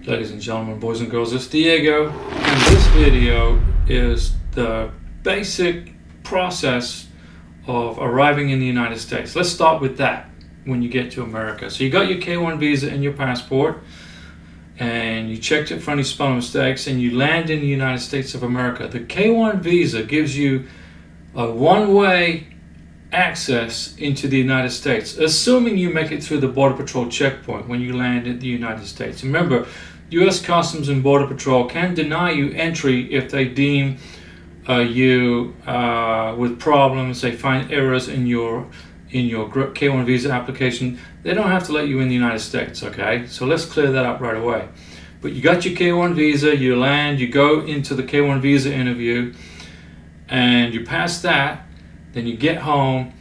Ladies and gentlemen, boys and girls, it's Diego, and this video is the basic process of arriving in the United States. Let's start with that when you get to America. So you got your K-1 visa and your passport, and you checked it for any spelling mistakes, and you land in the United States of America. The K-1 visa gives you a one-way access into the United States, assuming you make it through the Border Patrol checkpoint when you land in the United States. Remember, U.S. Customs and Border Patrol can deny you entry if they deem you with problems. They find errors in your K-1 visa application. They don't have to let you in the United States, okay? So let's clear that up right away. But you got your K-1 visa, you land, you go into the K-1 visa interview, and you pass that, then you get home.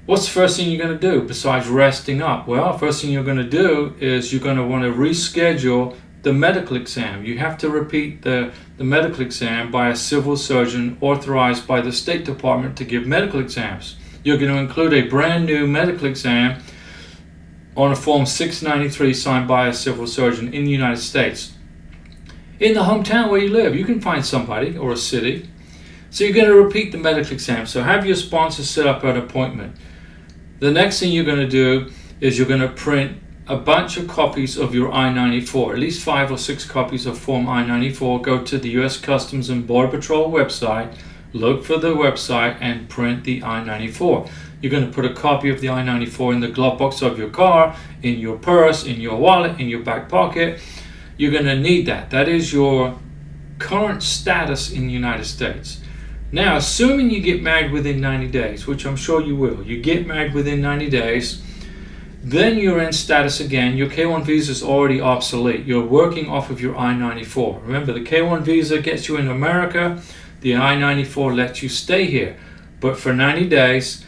What's the first thing you're going to do besides resting up? Well, first thing you're going to do is you're going to want to reschedule the medical exam. You have to repeat the medical exam by a civil surgeon authorized by the State Department to give medical exams. You're going to include a brand new medical exam on a Form 693 signed by a civil surgeon in the United States. In the hometown where you live, you can find somebody or a city. So you're going to repeat the medical exam. So have your sponsor set up an appointment. The next thing you're going to do is you're going to print a bunch of copies of your I-94, at least 5 or 6 copies of Form I-94. Go to the U.S. Customs and Border Patrol website, look for the website, and print the I-94. You're going to put a copy of the I-94 in the glove box of your car, in your purse, in your wallet, in your back pocket. You're going to need that. That is your current status in the United States. Now, assuming you get married within 90 days, which I'm sure you will, you get married within 90 days, then you're in status again. Your K-1 visa is already obsolete. You're working off of your I-94. Remember, the K-1 visa gets you in America. The I-94 lets you stay here, but for 90 days,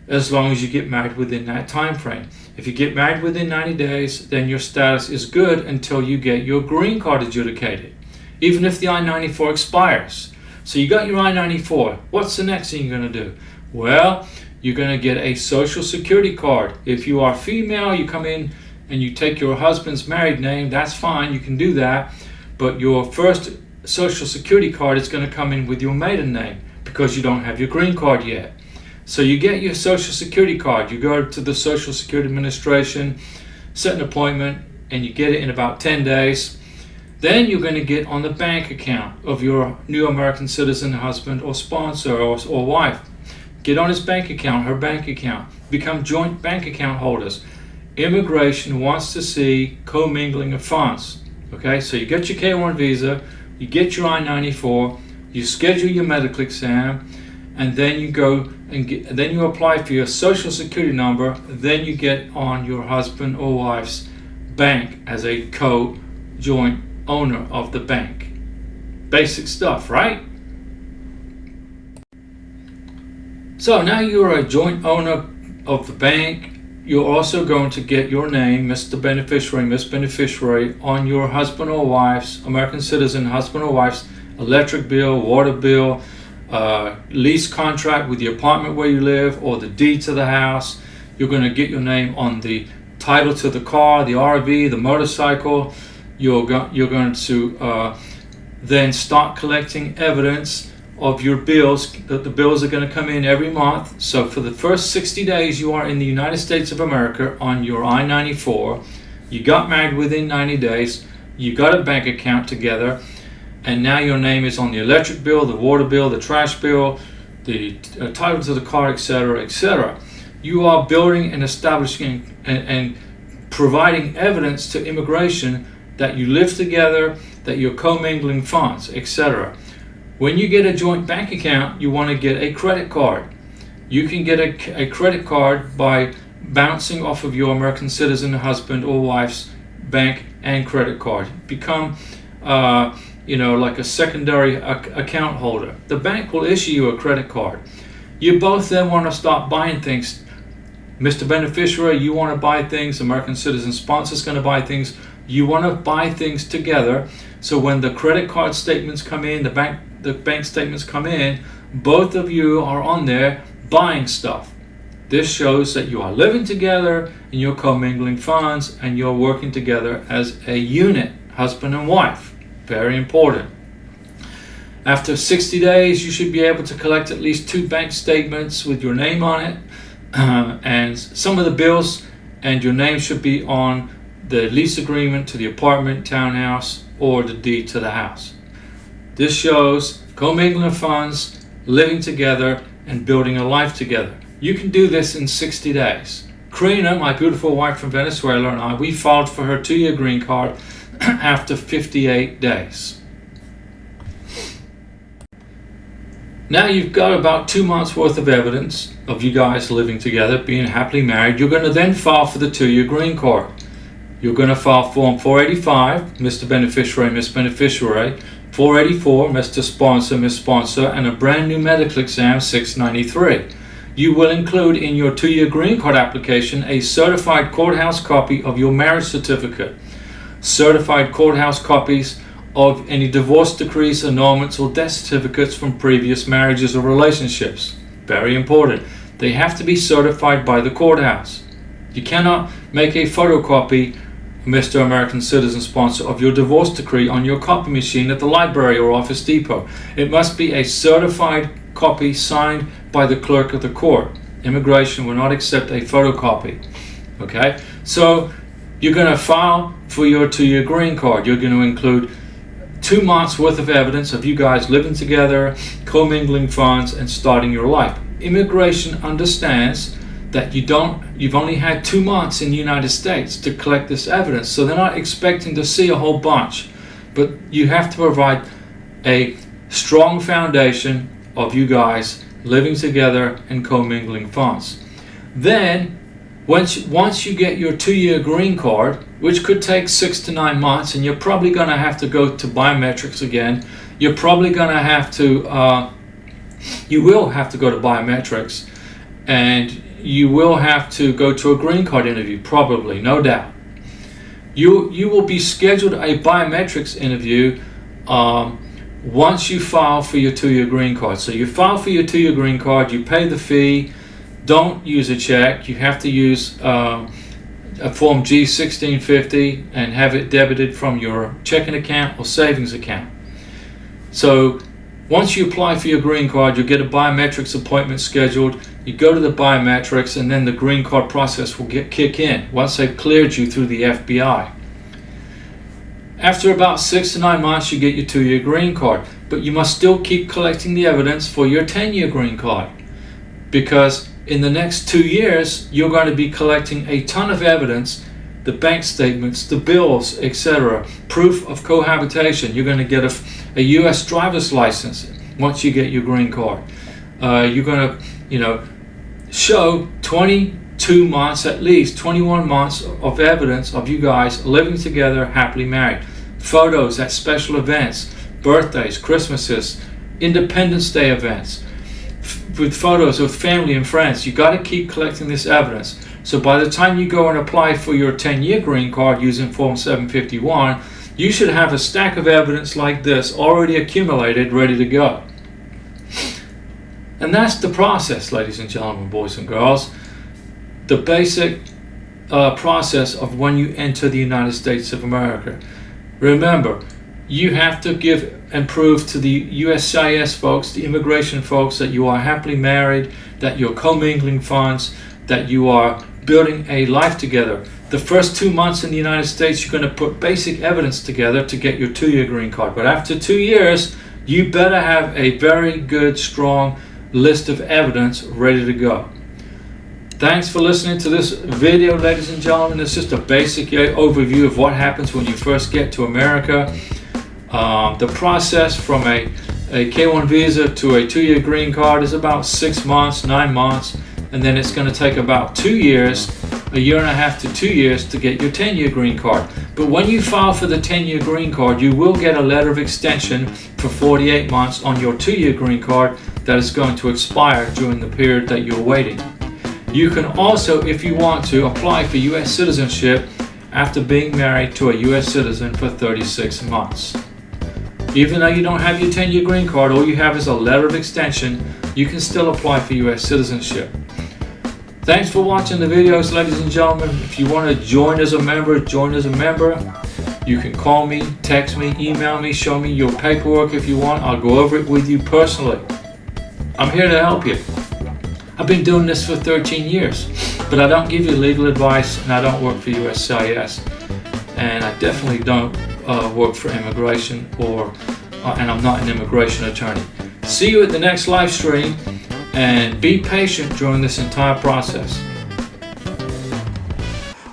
as long as you get married within that time frame. If you get married within 90 days, then your status is good until you get your green card adjudicated, even if the I-94 expires. So you got your I-94. What's the next thing you're going to do? Well, you're going to get a social security card. If you are female, you come in and you take your husband's married name. That's fine. You can do that. But your first social security card is going to come in with your maiden name because you don't have your green card yet. So you get your social security card. You go to the Social Security Administration, set an appointment, and you get it in about 10 days. Then you're going to get on the bank account of your new American citizen husband or sponsor or wife. Get on his bank account, her bank account. Become joint bank account holders. Immigration wants to see commingling of funds. Okay, so you get your K-1 visa, you get your I-94, you schedule your medical exam, and then you go and then you apply for your social security number. Then you get on your husband or wife's bank as a co-joint owner of the bank. Basic stuff, right? So now you're a joint owner of the bank. You're also going to get your name, Mr. Beneficiary, Miss Beneficiary, on your husband or wife's, American citizen husband or wife's electric bill, water bill, lease contract with the apartment where you live, or the deed to the house. You're going to get your name on the title to the car, the RV, the motorcycle. You're going to then start collecting evidence of your bills. The bills are going to come in every month. So for the first 60 days you are in the United States of America on your I-94. You got married within 90 days. You got a bank account together, and now your name is on the electric bill, the water bill, the trash bill, the title to the car, etc., etc. You are building and establishing and providing evidence to immigration that you live together, that you're commingling funds, etc. When you get a joint bank account, you want to get a credit card. You can get a credit card by bouncing off of your American citizen husband or wife's bank and credit card. Become, like a secondary account holder. The bank will issue you a credit card. You both then want to start buying things. Mr. Beneficiary, you want to buy things. American citizen sponsor's going to buy things. You want to buy things together. So when the credit card statements come in, the bank statements come in, both of you are on there buying stuff. This shows that you are living together and you're commingling funds and you're working together as a unit, husband and wife. Very important. After 60 days, you should be able to collect at least 2 bank statements with your name on it, and some of the bills, and your name should be on the lease agreement to the apartment, townhouse, or the deed to the house. This shows commingling funds, living together, and building a life together. You can do this in 60 days. Karina, my beautiful wife from Venezuela, and I, we filed for her 2-year green card after 58 days. Now you've got about 2 months worth of evidence of you guys living together, being happily married. You're going to then file for the 2-year green card. You're going to file Form 485, Mr. Beneficiary, Miss Beneficiary, 484, Mr. Sponsor, Miss Sponsor, and a brand new medical exam, 693. You will include in your 2-year green card application a certified courthouse copy of your marriage certificate, certified courthouse copies of any divorce decrees, annulments, or death certificates from previous marriages or relationships. Very important. They have to be certified by the courthouse. You cannot make a photocopy, Mr. American Citizen Sponsor, of your divorce decree on your copy machine at the library or Office Depot. It must be a certified copy signed by the clerk of the court. Immigration will not accept a photocopy. Okay? So you're going to file for your 2-year green card. You're going to include 2 months worth of evidence of you guys living together, commingling funds, and starting your life. Immigration understands that you've only had 2 months in the United States to collect this evidence, so they're not expecting to see a whole bunch, but you have to provide a strong foundation of you guys living together and commingling funds. Then once you get your 2-year green card, which could take 6 to 9 months, and you're probably going to have to go to biometrics again. You're probably going to have to, you will have to go to biometrics, and you will have to go to a green card interview, probably, no doubt. You will be scheduled a biometrics interview once you file for your 2-year green card. So you file for your 2-year green card, you pay the fee. Don't use a check. You have to use a Form G1650 and have it debited from your checking account or savings account. So once you apply for your green card, you'll get a biometrics appointment scheduled. You go to the biometrics, and then the green card process will kick in once they've cleared you through the FBI. After about 6 to 9 months, you get your 2-year green card, but you must still keep collecting the evidence for your 10-year green card, because in the next 2 years, you're going to be collecting a ton of evidence, the bank statements, the bills, etc., proof of cohabitation. You're going to get a U.S. driver's license once you get your green card. You're going to, show 22 months, at least 21 months of evidence of you guys living together, happily married. Photos at special events, birthdays, Christmases, Independence Day events, with photos of family and friends. You got to keep collecting this evidence. So by the time you go and apply for your 10-year green card using Form 751, you should have a stack of evidence like this already accumulated, ready to go. And that's the process, ladies and gentlemen, boys and girls. The basic process of when you enter the United States of America. Remember, you have to give and prove to the USCIS folks, the immigration folks, that you are happily married, that you're commingling funds, that you are building a life together. The first 2 months in the United States, you're going to put basic evidence together to get your 2-year green card. But after 2 years, you better have a very good, strong list of evidence ready to go. Thanks for listening to this video, ladies and gentlemen. It's just a basic overview of what happens when you first get to America. The process from a K-1 visa to a 2-year green card is about 6 months, 9 months, and then it's going to take about 2 years, a year and a half to 2 years to get your 10-year green card. But when you file for the 10-year green card, you will get a letter of extension for 48 months on your 2-year green card that is going to expire during the period that you're waiting. You can also, if you want to, apply for U.S. citizenship after being married to a U.S. citizen for 36 months. Even though you don't have your 10-year green card, all you have is a letter of extension, you can still apply for U.S. citizenship. Thanks for watching the videos, ladies and gentlemen. If you want to join as a member, join as a member. You can call me, text me, email me, show me your paperwork if you want. I'll go over it with you personally. I'm here to help you. I've been doing this for 13 years, but I don't give you legal advice, and I don't work for USCIS, and I definitely don't work for immigration, and I'm not an immigration attorney. See you at the next live stream, and be patient during this entire process.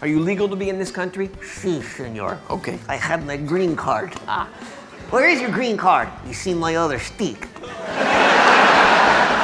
Are you legal to be in this country? Si, senor. Okay. I have my green card. Where is your green card? You see my other stick.